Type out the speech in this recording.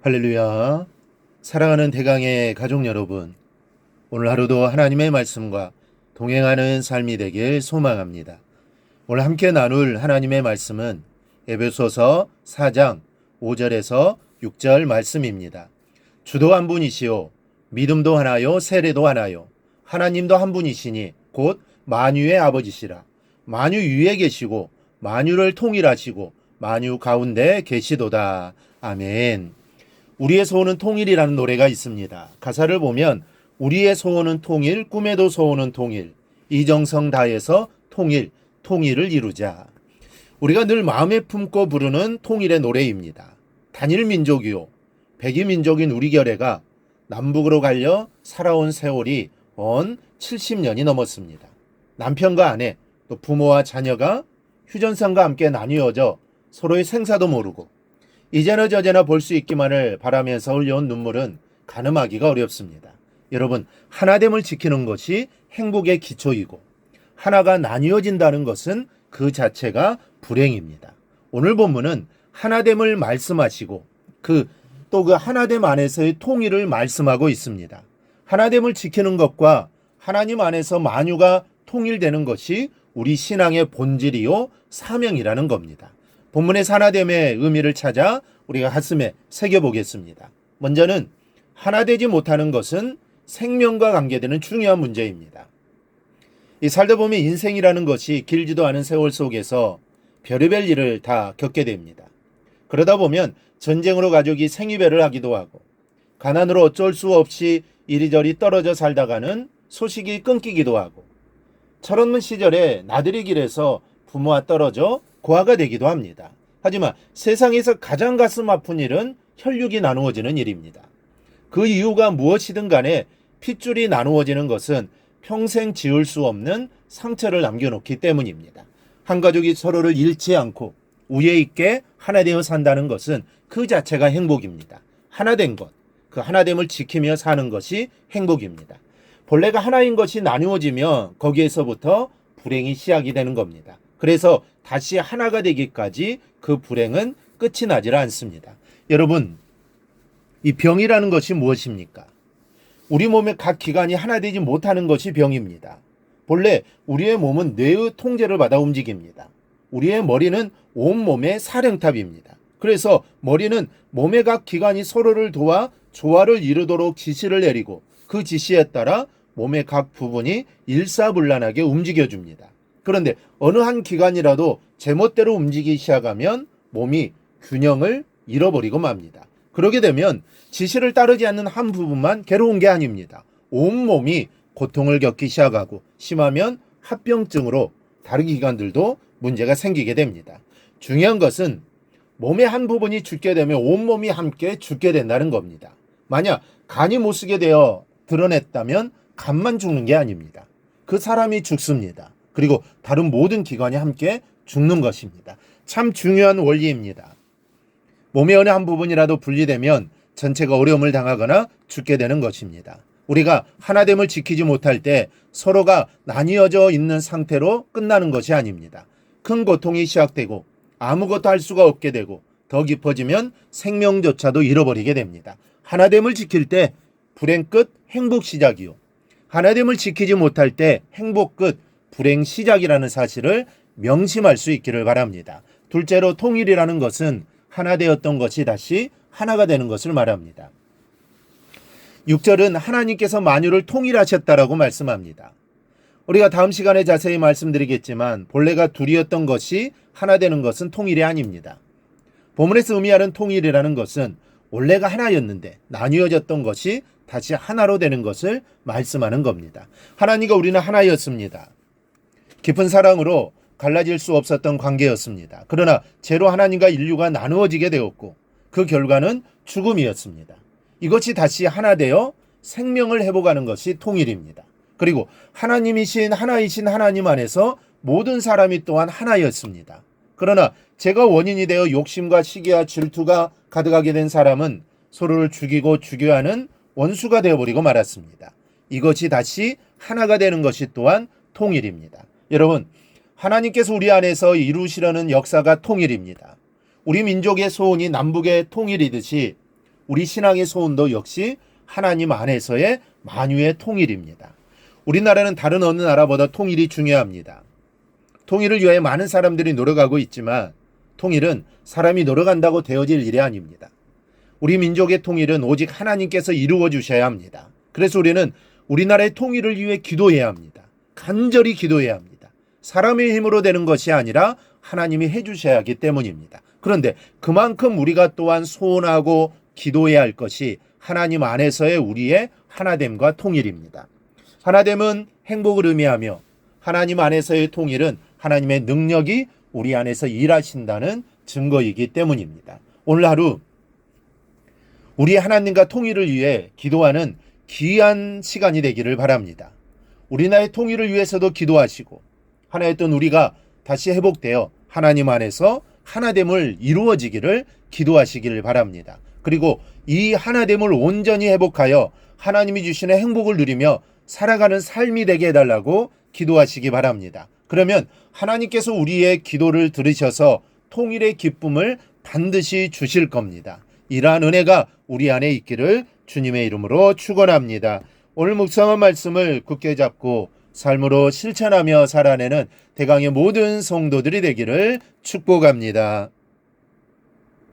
할렐루야. 사랑하는 대강의 가족 여러분, 오늘 하루도 하나님의 말씀과 동행하는 삶이 되길 소망합니다. 오늘 함께 나눌 하나님의 말씀은 에베소서 4장 5절에서 6절 말씀입니다. 주도 한 분이시요 믿음도 하나요 세례도 하나요 하나님도 한 분이시니 곧 만유의 아버지시라. 만유 위에 계시고 만유를 통일하시고 만유 가운데 계시도다. 아멘. 우리의 소원은 통일이라는 노래가 있습니다. 가사를 보면 우리의 소원은 통일, 꿈에도 소원은 통일, 이정성 다해서 통일을 이루자. 우리가 늘 마음에 품고 부르는 통일의 노래입니다. 단일 민족이요 백이 민족인 우리 결의가 남북으로 갈려 살아온 세월이 언 70년이 넘었습니다. 남편과 아내, 또 부모와 자녀가 휴전선과 함께 나뉘어져 서로의 생사도 모르고 이제나 저제나 볼 수 있기만을 바라면서 흘려온 눈물은 가늠하기가 어렵습니다. 여러분, 하나됨을 지키는 것이 행복의 기초이고 하나가 나뉘어진다는 것은 그 자체가 불행입니다. 오늘 본문은 하나됨을 말씀하시고 그 하나됨 안에서의 통일을 말씀하고 있습니다. 하나됨을 지키는 것과 하나님 안에서 만유가 통일되는 것이 우리 신앙의 본질이요 사명이라는 겁니다. 본문의 하나됨의 의미를 찾아 우리가 가슴에 새겨보겠습니다. 먼저는 하나되지 못하는 것은 생명과 관계되는 중요한 문제입니다. 이 살다 보면 인생이라는 것이 길지도 않은 세월 속에서 별의별 일을 다 겪게 됩니다. 그러다 보면 전쟁으로 가족이 생이별을 하기도 하고 가난으로 어쩔 수 없이 이리저리 떨어져 살다가는 소식이 끊기기도 하고 철없는 시절에 나들이 길에서 부모와 떨어져 고아가 되기도 합니다. 하지만 세상에서 가장 가슴 아픈 일은 혈육이 나누어지는 일입니다. 그 이유가 무엇이든 간에 핏줄이 나누어지는 것은 평생 지울 수 없는 상처를 남겨놓기 때문입니다. 한 가족이 서로를 잃지 않고 우애 있게 하나 되어 산다는 것은 그 자체가 행복입니다. 하나된 것, 그 하나됨을 지키며 사는 것이 행복입니다. 본래가 하나인 것이 나누어지면 거기에서부터 불행이 시작이 되는 겁니다. 그래서 다시 하나가 되기까지 그 불행은 끝이 나질 않습니다. 여러분, 이 병이라는 것이 무엇입니까? 우리 몸의 각 기관이 하나 되지 못하는 것이 병입니다. 본래 우리의 몸은 뇌의 통제를 받아 움직입니다. 우리의 머리는 온몸의 사령탑입니다. 그래서 머리는 몸의 각 기관이 서로를 도와 조화를 이루도록 지시를 내리고 그 지시에 따라 몸의 각 부분이 일사불란하게 움직여줍니다. 그런데 어느 한 기관이라도 제멋대로 움직이기 시작하면 몸이 균형을 잃어버리고 맙니다. 그러게 되면 지시를 따르지 않는 한 부분만 괴로운 게 아닙니다. 온몸이 고통을 겪기 시작하고 심하면 합병증으로 다른 기관들도 문제가 생기게 됩니다. 중요한 것은 몸의 한 부분이 죽게 되면 온몸이 함께 죽게 된다는 겁니다. 만약 간이 못 쓰게 되어 드러냈다면 간만 죽는 게 아닙니다. 그 사람이 죽습니다. 그리고 다른 모든 기관이 함께 죽는 것입니다. 참 중요한 원리입니다. 몸의 어느 한 부분이라도 분리되면 전체가 어려움을 당하거나 죽게 되는 것입니다. 우리가 하나됨을 지키지 못할 때 서로가 나뉘어져 있는 상태로 끝나는 것이 아닙니다. 큰 고통이 시작되고 아무것도 할 수가 없게 되고 더 깊어지면 생명조차도 잃어버리게 됩니다. 하나됨을 지킬 때 불행 끝, 행복 시작이요. 하나됨을 지키지 못할 때 행복 끝, 불행 시작이라는 사실을 명심할 수 있기를 바랍니다. 둘째로 통일이라는 것은 하나 되었던 것이 다시 하나가 되는 것을 말합니다. 6절은 하나님께서 만유를 통일하셨다라고 말씀합니다. 우리가 다음 시간에 자세히 말씀드리겠지만 본래가 둘이었던 것이 하나 되는 것은 통일이 아닙니다. 본문에서 의미하는 통일이라는 것은 원래가 하나였는데 나뉘어졌던 것이 다시 하나로 되는 것을 말씀하는 겁니다. 하나님과 우리는 하나였습니다. 깊은 사랑으로 갈라질 수 없었던 관계였습니다. 그러나 죄로 하나님과 인류가 나누어지게 되었고 그 결과는 죽음이었습니다. 이것이 다시 하나 되어 생명을 회복하는 것이 통일입니다. 그리고 하나님이신 하나이신 하나님 안에서 모든 사람이 또한 하나였습니다. 그러나 죄가 원인이 되어 욕심과 시기와 질투가 가득하게 된 사람은 서로를 죽이고 죽여하는 원수가 되어버리고 말았습니다. 이것이 다시 하나가 되는 것이 또한 통일입니다. 여러분, 하나님께서 우리 안에서 이루시려는 역사가 통일입니다. 우리 민족의 소원이 남북의 통일이듯이 우리 신앙의 소원도 역시 하나님 안에서의 만유의 통일입니다. 우리나라는 다른 어느 나라보다 통일이 중요합니다. 통일을 위해 많은 사람들이 노력하고 있지만 통일은 사람이 노력한다고 되어질 일이 아닙니다. 우리 민족의 통일은 오직 하나님께서 이루어 주셔야 합니다. 그래서 우리는 우리나라의 통일을 위해 기도해야 합니다. 간절히 기도해야 합니다. 사람의 힘으로 되는 것이 아니라 하나님이 해주셔야 하기 때문입니다. 그런데 그만큼 우리가 또한 소원하고 기도해야 할 것이 하나님 안에서의 우리의 하나됨과 통일입니다. 하나됨은 행복을 의미하며 하나님 안에서의 통일은 하나님의 능력이 우리 안에서 일하신다는 증거이기 때문입니다. 오늘 하루 우리 하나님과 통일을 위해 기도하는 귀한 시간이 되기를 바랍니다. 우리나라의 통일을 위해서도 기도하시고 하나였던 우리가 다시 회복되어 하나님 안에서 하나됨을 이루어지기를 기도하시기를 바랍니다. 그리고 이 하나됨을 온전히 회복하여 하나님이 주시는 행복을 누리며 살아가는 삶이 되게 해달라고 기도하시기 바랍니다. 그러면 하나님께서 우리의 기도를 들으셔서 통일의 기쁨을 반드시 주실 겁니다. 이러한 은혜가 우리 안에 있기를 주님의 이름으로 축원합니다. 오늘 묵상한 말씀을 굳게 잡고 삶으로 실천하며 살아내는 대강의 모든 성도들이 되기를 축복합니다.